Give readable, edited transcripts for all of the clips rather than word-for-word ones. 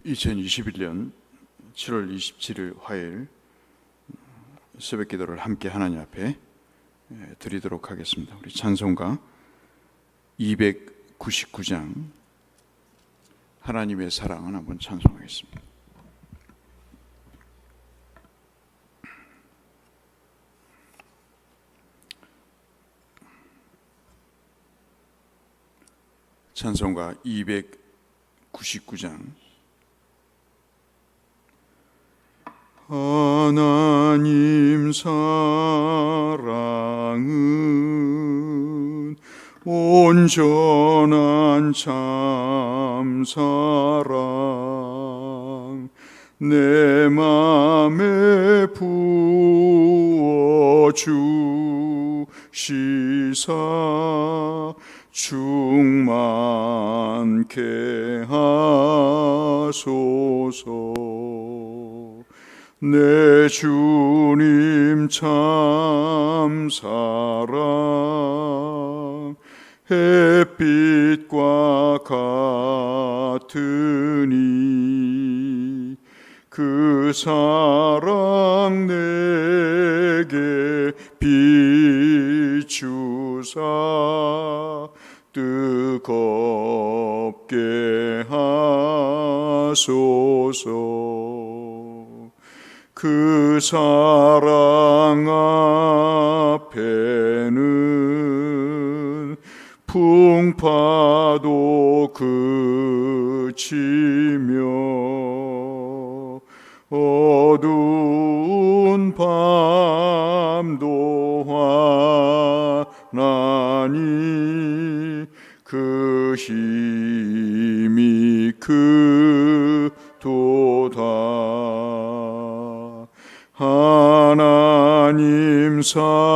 2021년 7월 27일 화요일 새벽 기도를 함께 하나님 앞에 드리도록 하겠습니다. 우리 찬송가 299장 하나님의 사랑을 한번 찬송하겠습니다. 찬송가 299장 하나님 사랑은 온전한 참 사랑 내 맘에 부어 주시사 충만케 하소서. 내 주님 참 사랑 햇빛과 같으니 그 사랑 내게 비추사 뜨겁게 하소서. 그 사랑 앞에는 풍파도 그치며 어두운 밤도 환하니 그 힘이 크도다. 하나님 사랑은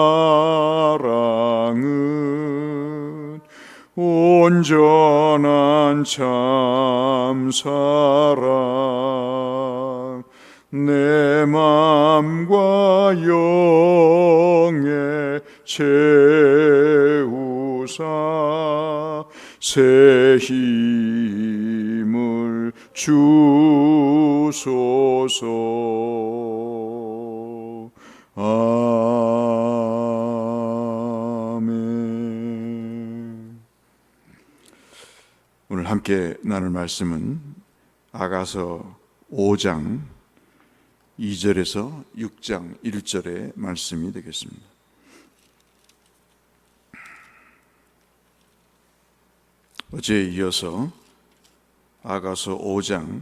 온전한 참 사랑 내 맘과 영에 채우사 새 힘을 주소서. 아멘. 오늘 함께 나눌 말씀은 아가서 5장 2절에서 6장 1절의 말씀이 되겠습니다. 어제에 이어서 아가서 5장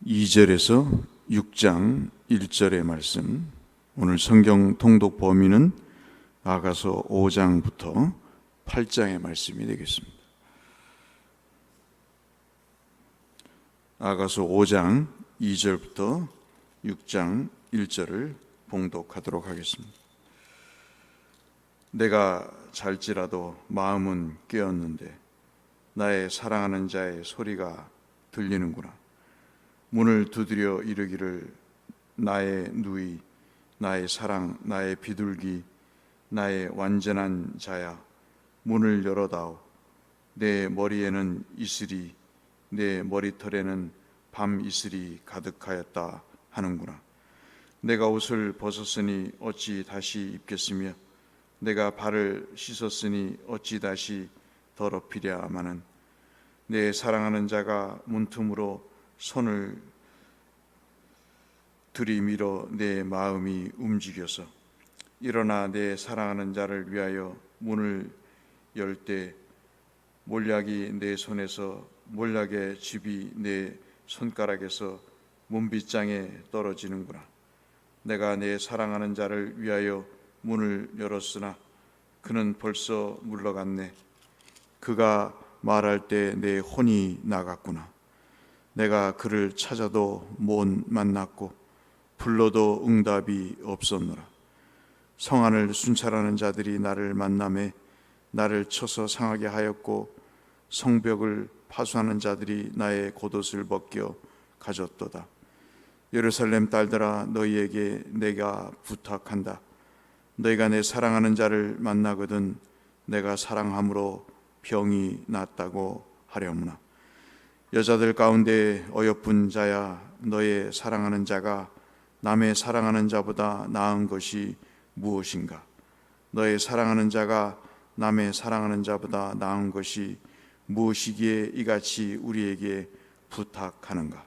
2절에서 6장 1절의 말씀, 오늘 성경 통독 범위는 아가서 5장부터 8장의 말씀이 되겠습니다. 아가서 5장 2절부터 6장 1절을 봉독하도록 하겠습니다. 내가 잘지라도 마음은 깨었는데 나의 사랑하는 자의 소리가 들리는구나. 문을 두드려 이르기를 나의 누이, 나의 사랑, 나의 비둘기, 나의 완전한 자야, 문을 열어다오. 내 머리에는 이슬이, 내 머리털에는 밤 이슬이 가득하였다 하는구나. 내가 옷을 벗었으니 어찌 다시 입겠으며 내가 발을 씻었으니 어찌 다시 더럽히랴마는 내 사랑하는 자가 문틈으로 손을 들이밀어 내 마음이 움직여서 일어나 내 사랑하는 자를 위하여 문을 열 때 몰약이 내 손에서 몰약의 즙이 내 손가락에서 문빗장에 떨어지는구나. 내가 내 사랑하는 자를 위하여 문을 열었으나 그는 벌써 물러갔네. 그가 말할 때 내 혼이 나갔구나. 내가 그를 찾아도 못 만났고 불러도 응답이 없었노라. 성안을 순찰하는 자들이 나를 만나매 나를 쳐서 상하게 하였고 성벽을 파수하는 자들이 나의 겉옷을 벗겨 가졌도다. 예루살렘 딸들아, 너희에게 내가 부탁한다. 너희가 내 사랑하는 자를 만나거든 내가 사랑함으로 병이 낫다고 하려무나. 여자들 가운데 어여쁜 자야, 너의 사랑하는 자가 남의 사랑하는 자보다 나은 것이 무엇인가? 너의 사랑하는 자가 남의 사랑하는 자보다 나은 것이 무엇이기에 이같이 우리에게 부탁하는가?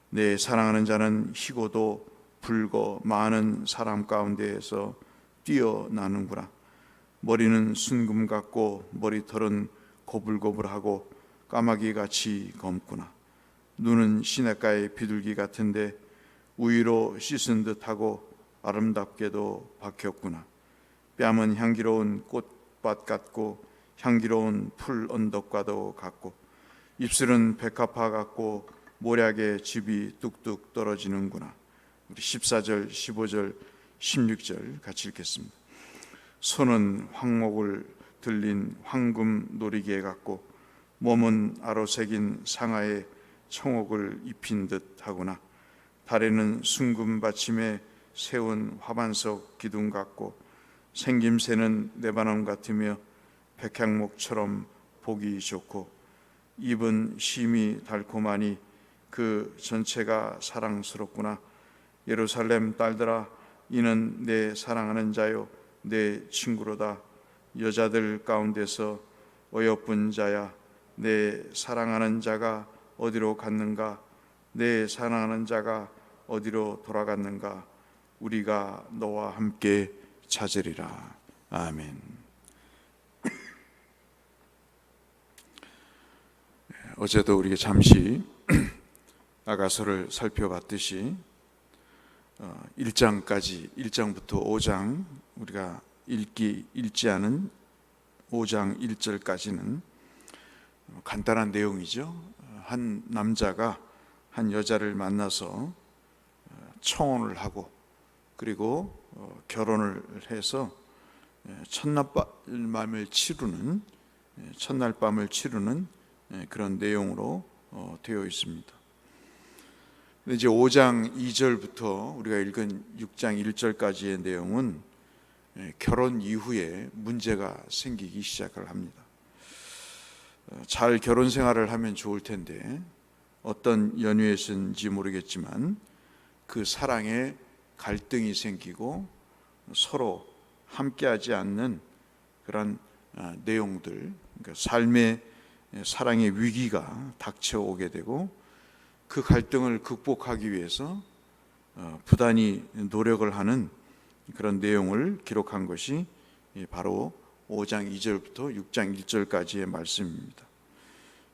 내 사랑하는 자는 희고도 붉어 많은 사람 가운데에서 뛰어나는구나. 머리는 순금 같고 머리털은 고불고불하고 까마귀같이 검구나. 눈은 시냇가의 비둘기 같은데 우유로 씻은 듯하고 아름답게도 박혔구나. 뺨은 향기로운 꽃밭 같고 향기로운 풀 언덕과도 같고 입술은 백합화 같고 모략의 즙이 뚝뚝 떨어지는구나. 우리 14절, 15절, 16절 같이 읽겠습니다. 손은 황목을 들린 황금 놀이개 같고 몸은 아로새긴 상아의 청옥을 입힌 듯하구나. 다리는 순금 받침에 세운 화반석 기둥 같고 생김새는 레바논 같으며 백향목처럼 보기 좋고 입은 심이 달콤하니 그 전체가 사랑스럽구나. 예루살렘 딸들아, 이는 내 사랑하는 자요 내 친구로다. 여자들 가운데서 어여쁜 자야, 내 사랑하는 자가 어디로 갔는가? 내 사랑하는 자가 어디로 돌아갔는가? 우리가 너와 함께 찾으리라. 아멘. 어제도 우리가 잠시 아가서를 살펴봤듯이 1장까지 1장부터 5장 우리가 읽지 않은 5장 1절까지는 간단한 내용이죠. 한 남자가 한 여자를 만나서 청혼을 하고 그리고 결혼을 해서 첫날밤을 치르는 그런 내용으로 되어 있습니다. 근데 이제 5장 2절부터 우리가 읽은 6장 1절까지의 내용은 결혼 이후에 문제가 생기기 시작을 합니다. 잘 결혼 생활을 하면 좋을 텐데 어떤 연유에서인지 모르겠지만 그 사랑에 갈등이 생기고 서로 함께하지 않는 그런 내용들, 그러니까 삶의 사랑의 위기가 닥쳐오게 되고 그 갈등을 극복하기 위해서 부단히 노력을 하는 그런 내용을 기록한 것이 바로 5장 2절부터 6장 1절까지의 말씀입니다.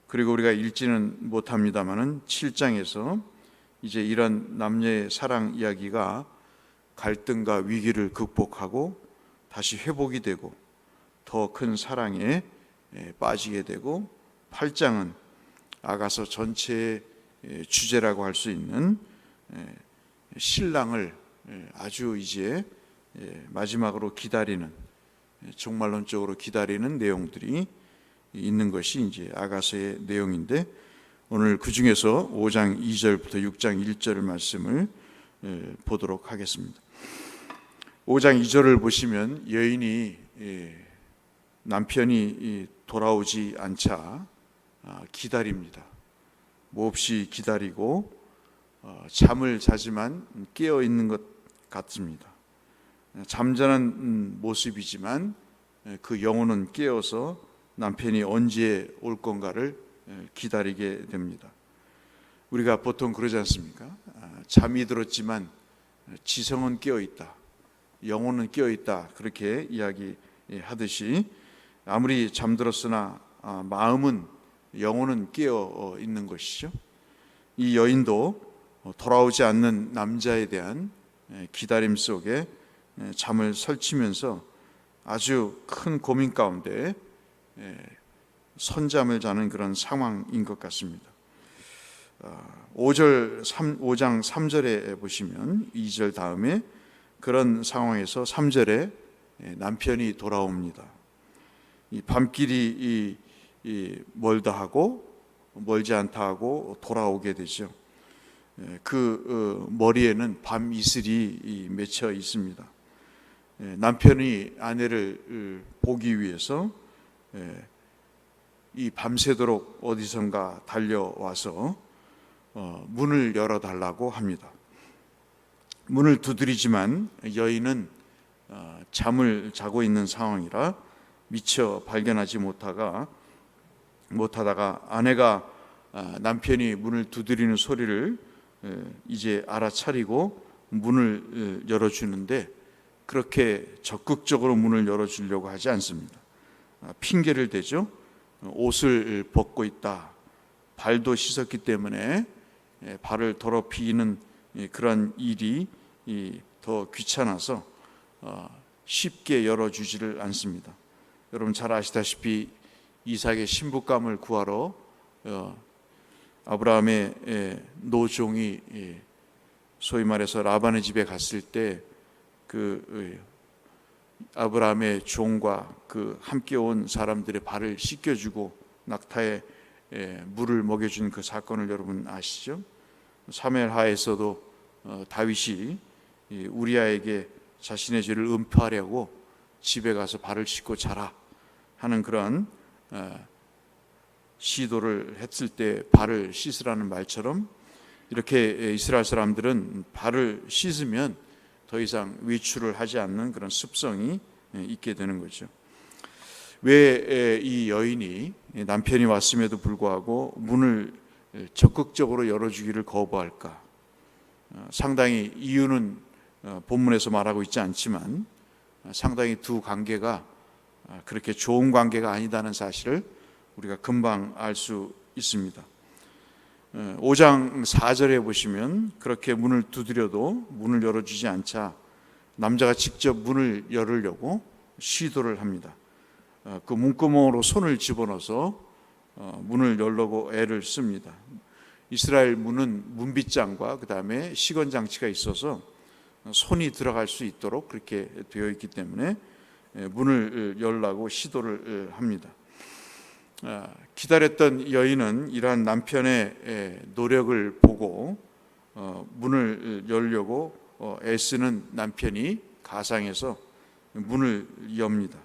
그리고 우리가 읽지는 못합니다만은 7장에서 이제 이런 남녀의 사랑 이야기가 갈등과 위기를 극복하고 다시 회복이 되고 더 큰 사랑에 빠지게 되고 8장은 아가서 전체의 주제라고 할 수 있는 신랑을 아주 이제 마지막으로 기다리는, 종말론적으로 기다리는 내용들이 있는 것이 이제 아가서의 내용인데 오늘 그 중에서 5장 2절부터 6장 1절 말씀을 보도록 하겠습니다. 5장 2절을 보시면 여인이 남편이 돌아오지 않자 기다립니다. 몹시 기다리고 잠을 자지만 깨어 있는 것 같습니다. 잠자는 모습이지만 그 영혼은 깨어서 남편이 언제 올 건가를 기다리게 됩니다. 우리가 보통 그러지 않습니까? 잠이 들었지만 지성은 깨어 있다, 영혼은 깨어 있다, 그렇게 이야기하듯이 아무리 잠들었으나 마음은, 영혼은 깨어 있는 것이죠. 이 여인도 돌아오지 않는 남자에 대한 기다림 속에 잠을 설치면서 아주 큰 고민 가운데 선잠을 자는 그런 상황인 것 같습니다. 5장 3절에 보시면 2절 다음에 그런 상황에서 3절에 남편이 돌아옵니다. 이 밤길이 멀다 하고 멀지 않다 하고 돌아오게 되죠. 그 머리에는 밤 이슬이 맺혀 있습니다. 남편이 아내를 보기 위해서 이 밤새도록 어디선가 달려와서 문을 열어달라고 합니다. 문을 두드리지만 여인은 잠을 자고 있는 상황이라 미처 발견하지 못하다가 아내가 남편이 문을 두드리는 소리를 이제 알아차리고 문을 열어주는데 그렇게 적극적으로 문을 열어주려고 하지 않습니다. 핑계를 대죠. 옷을 벗고 있다. 발도 씻었기 때문에 발을 더럽히는 그런 일이 더 귀찮아서 쉽게 열어주지를 않습니다. 여러분 잘 아시다시피 이삭의 신부감을 구하러 아브라함의 노종이 소위 말해서 라반의 집에 갔을 때 그 아브라함의 종과 그 함께 온 사람들의 발을 씻겨주고 낙타에 물을 먹여준 그 사건을 여러분 아시죠? 사무엘 하에서도 다윗이 우리아에게 자신의 죄를 은폐하려고 집에 가서 발을 씻고 자라 하는 그런 시도를 했을 때 발을 씻으라는 말처럼 이렇게 이스라엘 사람들은 발을 씻으면 더 이상 외출을 하지 않는 그런 습성이 있게 되는 거죠. 왜 이 여인이 남편이 왔음에도 불구하고 문을 적극적으로 열어주기를 거부할까? 상당히 이유는 본문에서 말하고 있지 않지만 상당히 두 관계가 그렇게 좋은 관계가 아니다는 사실을 우리가 금방 알 수 있습니다. 5장 4절에 보시면 그렇게 문을 두드려도 문을 열어주지 않자 남자가 직접 문을 열으려고 시도를 합니다. 그 문구멍으로 손을 집어넣어서 문을 열려고 애를 씁니다. 이스라엘 문은 문빗장과 그 다음에 시건장치가 있어서 손이 들어갈 수 있도록 그렇게 되어 있기 때문에 문을 열려고 시도를 합니다. 기다렸던 여인은 이러한 남편의 노력을 보고 문을 열려고 애쓰는 남편이 가상해서 문을 엽니다.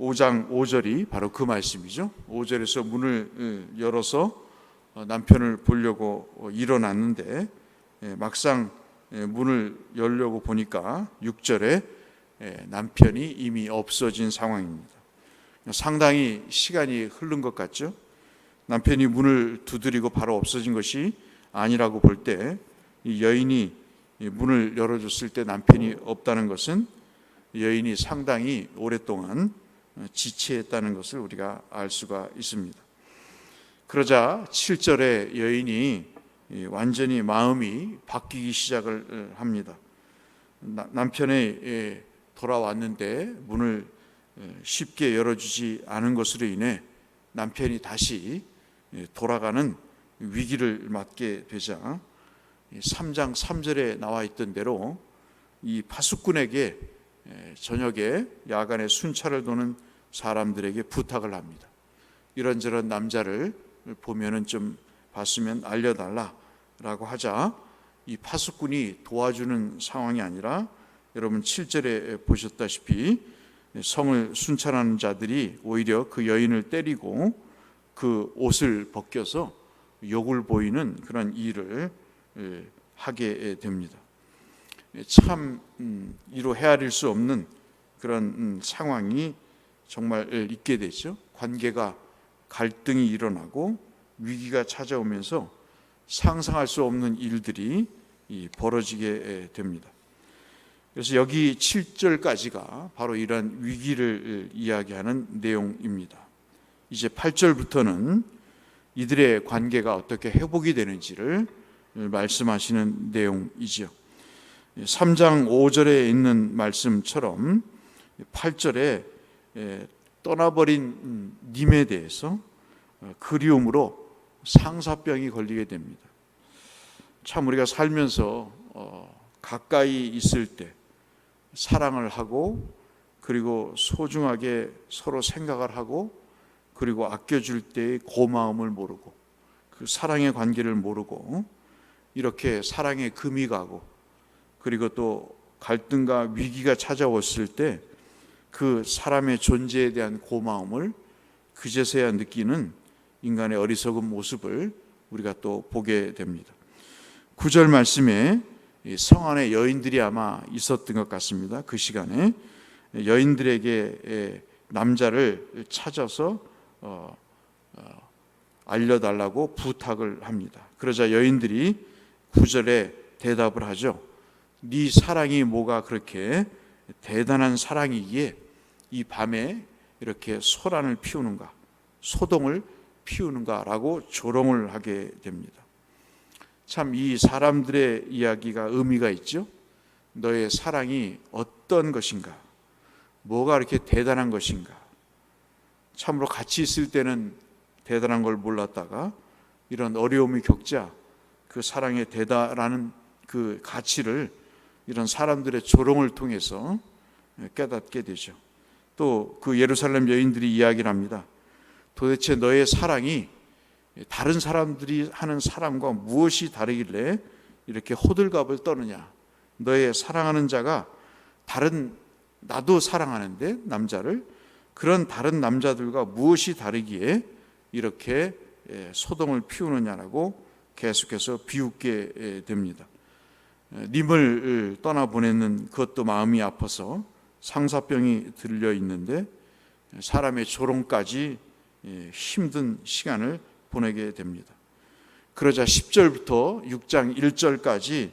5장 5절이 바로 그 말씀이죠. 5절에서 문을 열어서 남편을 보려고 일어났는데 막상 문을 열려고 보니까 6절에 남편이 이미 없어진 상황입니다. 상당히 시간이 흐른 것 같죠. 남편이 문을 두드리고 바로 없어진 것이 아니라고 볼 때 이 여인이 문을 열어줬을 때 남편이 없다는 것은 여인이 상당히 오랫동안 지체했다는 것을 우리가 알 수가 있습니다. 그러자 7절에 여인이 완전히 마음이 바뀌기 시작을 합니다. 남편이 돌아왔는데 문을 쉽게 열어주지 않은 것으로 인해 남편이 다시 돌아가는 위기를 맞게 되자 3장 3절에 나와 있던 대로 이 파수꾼에게 저녁에 야간에 순찰을 도는 사람들에게 부탁을 합니다. 이런저런 남자를 보면은 좀 봤으면 알려달라라고 하자 이 파수꾼이 도와주는 상황이 아니라 여러분 7절에 보셨다시피 성을 순찰하는 자들이 오히려 그 여인을 때리고 그 옷을 벗겨서 욕을 보이는 그런 일을 하게 됩니다. 참 이로 헤아릴 수 없는 그런 상황이 정말 있게 되죠. 관계가 갈등이 일어나고 위기가 찾아오면서 상상할 수 없는 일들이 벌어지게 됩니다. 그래서 여기 7절까지가 바로 이런 위기를 이야기하는 내용입니다. 이제 8절부터는 이들의 관계가 어떻게 회복이 되는지를 말씀하시는 내용이죠. 3장 5절에 있는 말씀처럼 8절에 떠나버린 님에 대해서 그리움으로 상사병이 걸리게 됩니다. 참 우리가 살면서 가까이 있을 때 사랑을 하고 그리고 소중하게 서로 생각을 하고 그리고 아껴줄 때의 고마움을 모르고 그 사랑의 관계를 모르고 이렇게 사랑에 금이 가고 그리고 또 갈등과 위기가 찾아왔을 때 그 사람의 존재에 대한 고마움을 그제서야 느끼는 인간의 어리석은 모습을 우리가 또 보게 됩니다. 9절 말씀에 성 안에 여인들이 아마 있었던 것 같습니다. 그 시간에 여인들에게 남자를 찾아서 알려달라고 부탁을 합니다. 그러자 여인들이 9절에 대답을 하죠. 네 사랑이 뭐가 그렇게 대단한 사랑이기에 이 밤에 이렇게 소란을 피우는가, 소동을 피우는가라고 조롱을 하게 됩니다. 참 이 사람들의 이야기가 의미가 있죠. 너의 사랑이 어떤 것인가, 뭐가 이렇게 대단한 것인가. 참으로 같이 있을 때는 대단한 걸 몰랐다가 이런 어려움이 겪자 그 사랑의 대단한 그 가치를 이런 사람들의 조롱을 통해서 깨닫게 되죠. 또 그 예루살렘 여인들이 이야기를 합니다. 도대체 너의 사랑이 다른 사람들이 하는 사랑과 무엇이 다르길래 이렇게 호들갑을 떠느냐. 너의 사랑하는 자가 나도 사랑하는데 남자를, 그런 다른 남자들과 무엇이 다르기에 이렇게 소동을 피우느냐라고 계속해서 비웃게 됩니다. 님을 떠나보내는 그것도 마음이 아파서 상사병이 들려 있는데 사람의 조롱까지 힘든 시간을 보내게 됩니다. 그러자 10절부터 6장 1절까지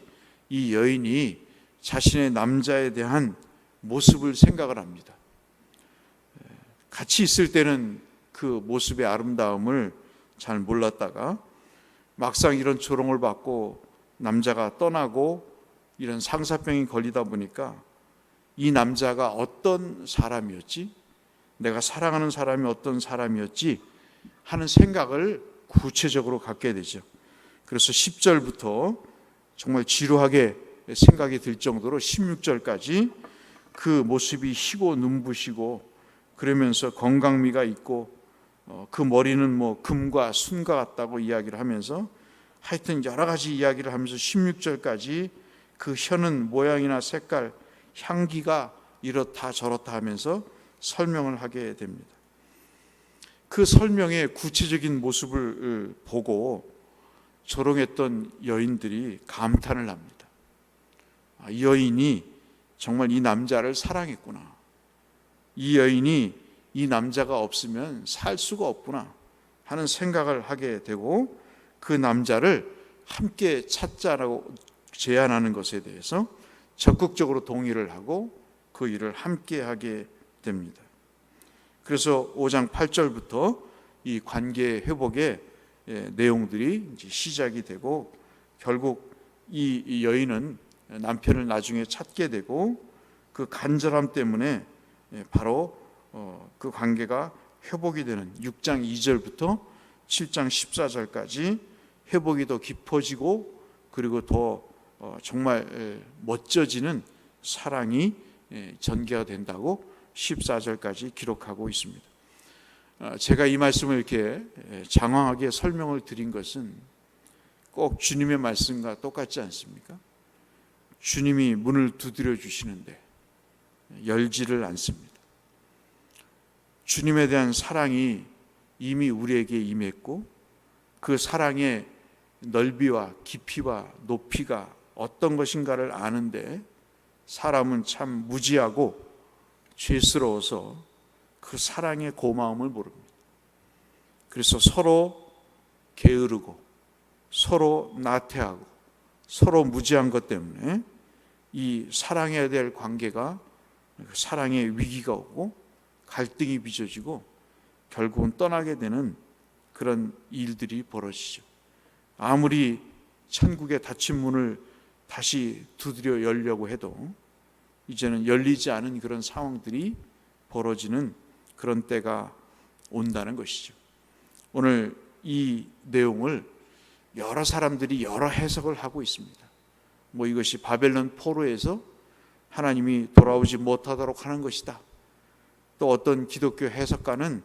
이 여인이 자신의 남자에 대한 모습을 생각을 합니다. 같이 있을 때는 그 모습의 아름다움을 잘 몰랐다가 막상 이런 조롱을 받고 남자가 떠나고 이런 상사병이 걸리다 보니까 이 남자가 어떤 사람이었지? 내가 사랑하는 사람이 어떤 사람이었지? 하는 생각을 구체적으로 갖게 되죠. 그래서 10절부터 정말 지루하게 생각이 들 정도로 16절까지 그 모습이 희고 눈부시고 그러면서 건강미가 있고 그 머리는 뭐 금과 순과 같다고 이야기를 하면서 하여튼 여러 가지 이야기를 하면서 16절까지 그 혀는 모양이나 색깔, 향기가 이렇다 저렇다 하면서 설명을 하게 됩니다. 그 설명의 구체적인 모습을 보고 조롱했던 여인들이 감탄을 합니다. 이 여인이 정말 이 남자를 사랑했구나. 이 여인이 이 남자가 없으면 살 수가 없구나 하는 생각을 하게 되고 그 남자를 함께 찾자라고 제안하는 것에 대해서 적극적으로 동의를 하고 그 일을 함께 하게 됩니다. 그래서 5장 8절부터 이 관계 회복의 내용들이 이제 시작이 되고 결국 이 여인은 남편을 나중에 찾게 되고 그 간절함 때문에 바로 그 관계가 회복이 되는 6장 2절부터 7장 14절까지 회복이 더 깊어지고 그리고 더 정말 멋져지는 사랑이 전개가 된다고 14절까지 기록하고 있습니다. 제가 이 말씀을 이렇게 장황하게 설명을 드린 것은 꼭 주님의 말씀과 똑같지 않습니까? 주님이 문을 두드려 주시는데 열지를 않습니다. 주님에 대한 사랑이 이미 우리에게 임했고 그 사랑의 넓이와 깊이와 높이가 어떤 것인가를 아는데 사람은 참 무지하고 죄스러워서 그 사랑의 고마움을 모릅니다. 그래서 서로 게으르고 서로 나태하고 서로 무지한 것 때문에 이 사랑해야 될 관계가 사랑의 위기가 오고 갈등이 빚어지고 결국은 떠나게 되는 그런 일들이 벌어지죠. 아무리 천국의 닫힌 문을 다시 두드려 열려고 해도 이제는 열리지 않은 그런 상황들이 벌어지는 그런 때가 온다는 것이죠. 오늘 이 내용을 여러 사람들이 여러 해석을 하고 있습니다. 뭐 이것이 바벨론 포로에서 하나님이 돌아오지 못하도록 하는 것이다. 또 어떤 기독교 해석가는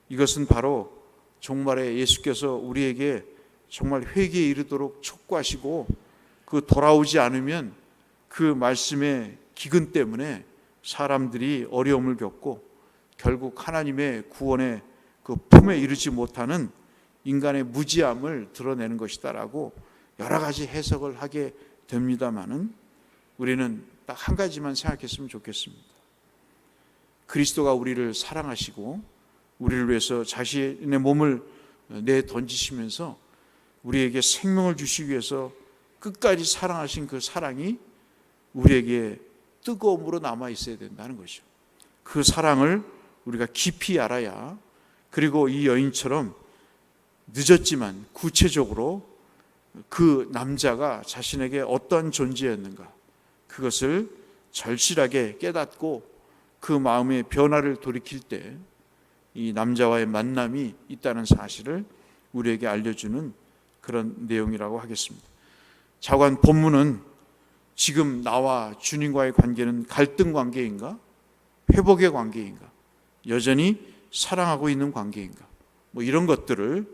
이것은 바로 종말에 예수께서 우리에게 정말 회개에 이르도록 촉구하시고 그 돌아오지 않으면 그 말씀의 기근 때문에 사람들이 어려움을 겪고 결국 하나님의 구원의 그 품에 이르지 못하는 인간의 무지함을 드러내는 것이다라고 여러 가지 해석을 하게 됩니다마는 우리는 딱 한 가지만 생각했으면 좋겠습니다. 그리스도가 우리를 사랑하시고 우리를 위해서 자신의 몸을 내던지시면서 우리에게 생명을 주시기 위해서 끝까지 사랑하신 그 사랑이 우리에게 뜨거움으로 남아 있어야 된다는 것이죠. 그 사랑을 우리가 깊이 알아야, 그리고 이 여인처럼 늦었지만 구체적으로 그 남자가 자신에게 어떠한 존재였는가, 그것을 절실하게 깨닫고 그 마음의 변화를 돌이킬 때 이 남자와의 만남이 있다는 사실을 우리에게 알려주는 그런 내용이라고 하겠습니다. 자관 본문은 지금 나와 주님과의 관계는 갈등 관계인가, 회복의 관계인가, 여전히 사랑하고 있는 관계인가, 이런 것들을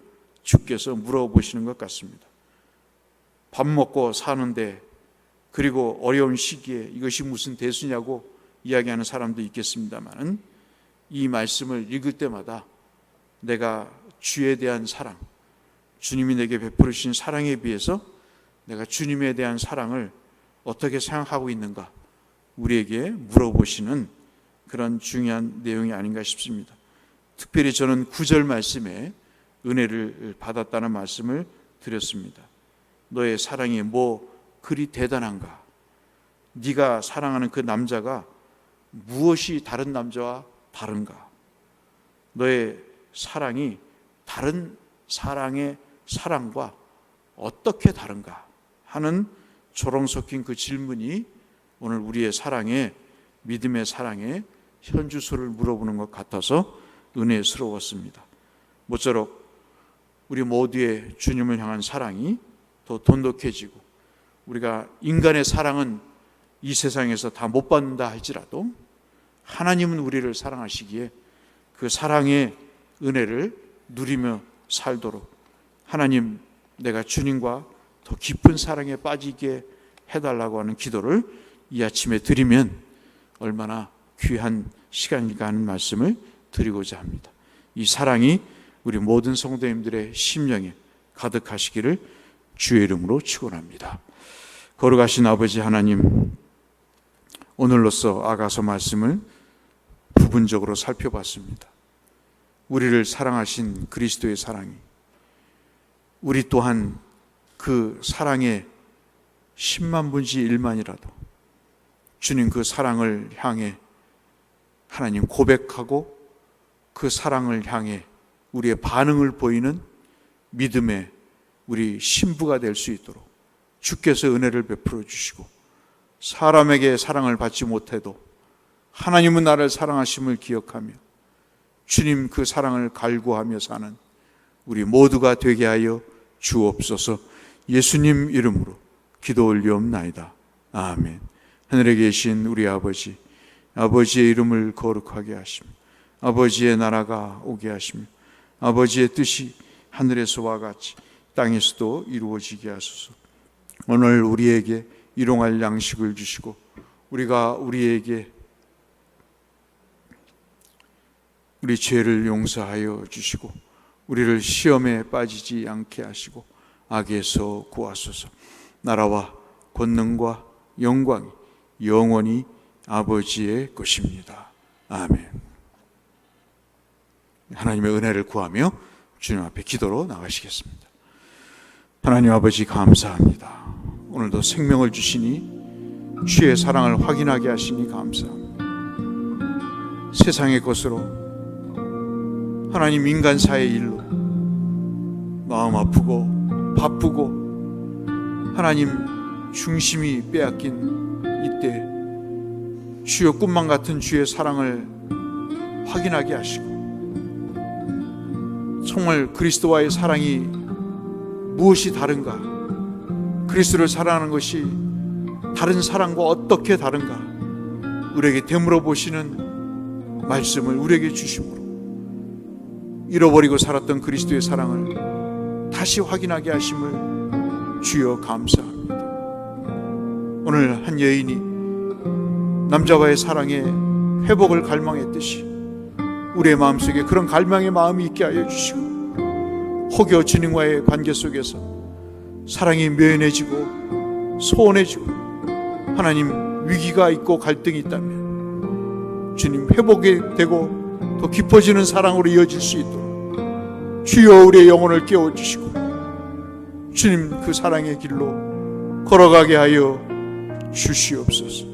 주께서 물어보시는 것 같습니다. 밥 먹고 사는데, 그리고 어려운 시기에 이것이 무슨 대수냐고 이야기하는 사람도 있겠습니다만, 이 말씀을 읽을 때마다 내가 주에 대한 사랑, 주님이 내게 베푸신 사랑에 비해서 내가 주님에 대한 사랑을 어떻게 생각하고 있는가, 우리에게 물어보시는 그런 중요한 내용이 아닌가 싶습니다. 특별히 저는 9절 말씀에 은혜를 받았다는 말씀을 드렸습니다. 너의 사랑이 뭐 그리 대단한가? 네가 사랑하는 그 남자가 무엇이 다른 남자와 다른가? 너의 사랑이 다른 사랑의 사랑과 어떻게 다른가 하는 조롱 섞인 그 질문이 오늘 우리의 사랑에, 믿음의 사랑에 현주소를 물어보는 것 같아서 은혜스러웠습니다. 모쪼록 우리 모두의 주님을 향한 사랑이 더 돈독해지고, 우리가 인간의 사랑은 이 세상에서 다 못 받는다 할지라도 하나님은 우리를 사랑하시기에 그 사랑의 은혜를 누리며 살도록 하나님, 내가 주님과 더 깊은 사랑에 빠지게 해달라고 하는 기도를 이 아침에 드리면 얼마나 귀한 시간인가 하는 말씀을 드리고자 합니다. 이 사랑이 우리 모든 성도님들의 심령에 가득하시기를 주의 이름으로 축원합니다. 거룩하신 아버지 하나님, 오늘로써 아가서 말씀을 부분적으로 살펴봤습니다. 우리를 사랑하신 그리스도의 사랑이, 우리 또한 그 사랑의 10만 분지 1만이라도 주님 그 사랑을 향해 하나님 고백하고 그 사랑을 향해 우리의 반응을 보이는 믿음의 우리 신부가 될 수 있도록 주께서 은혜를 베풀어 주시고, 사람에게 사랑을 받지 못해도 하나님은 나를 사랑하심을 기억하며 주님 그 사랑을 갈구하며 사는 우리 모두가 되게 하여 주옵소서. 예수님 이름으로 기도 올리옵나이다. 아멘. 하늘에 계신 우리 아버지, 아버지의 이름을 거룩하게 하시며 아버지의 나라가 오게 하시며 아버지의 뜻이 하늘에서와 같이 땅에서도 이루어지게 하소서. 오늘 우리에게 일용할 양식을 주시고, 우리가 우리에게 우리 죄를 용서하여 주시고, 우리를 시험에 빠지지 않게 하시고 악에서 구하소서. 나라와 권능과 영광이 영원히 아버지의 것입니다. 아멘. 하나님의 은혜를 구하며 주님 앞에 기도로 나가시겠습니다. 하나님 아버지, 감사합니다. 오늘도 생명을 주시니 주의 사랑을 확인하게 하시니 감사합니다. 세상의 것으로, 하나님 인간사의 일로 마음 아프고 바쁘고 하나님 중심이 빼앗긴 이때 주여 꿈만 같은 주의 사랑을 확인하게 하시고, 정말 그리스도와의 사랑이 무엇이 다른가, 그리스도를 사랑하는 것이 다른 사랑과 어떻게 다른가 우리에게 되물어 보시는 말씀을 우리에게 주심으로 잃어버리고 살았던 그리스도의 사랑을 다시 확인하게 하심을 주여 감사합니다. 오늘 한 여인이 남자와의 사랑에 회복을 갈망했듯이 우리의 마음속에 그런 갈망의 마음이 있게 하여 주시고, 혹여 주님과의 관계 속에서 사랑이 묘연해지고 소원해지고 하나님 위기가 있고 갈등이 있다면 주님 회복이 되고 더 깊어지는 사랑으로 이어질 수 있도록 주여 우리의 영혼을 깨워주시고 주님 그 사랑의 길로 걸어가게 하여 주시옵소서.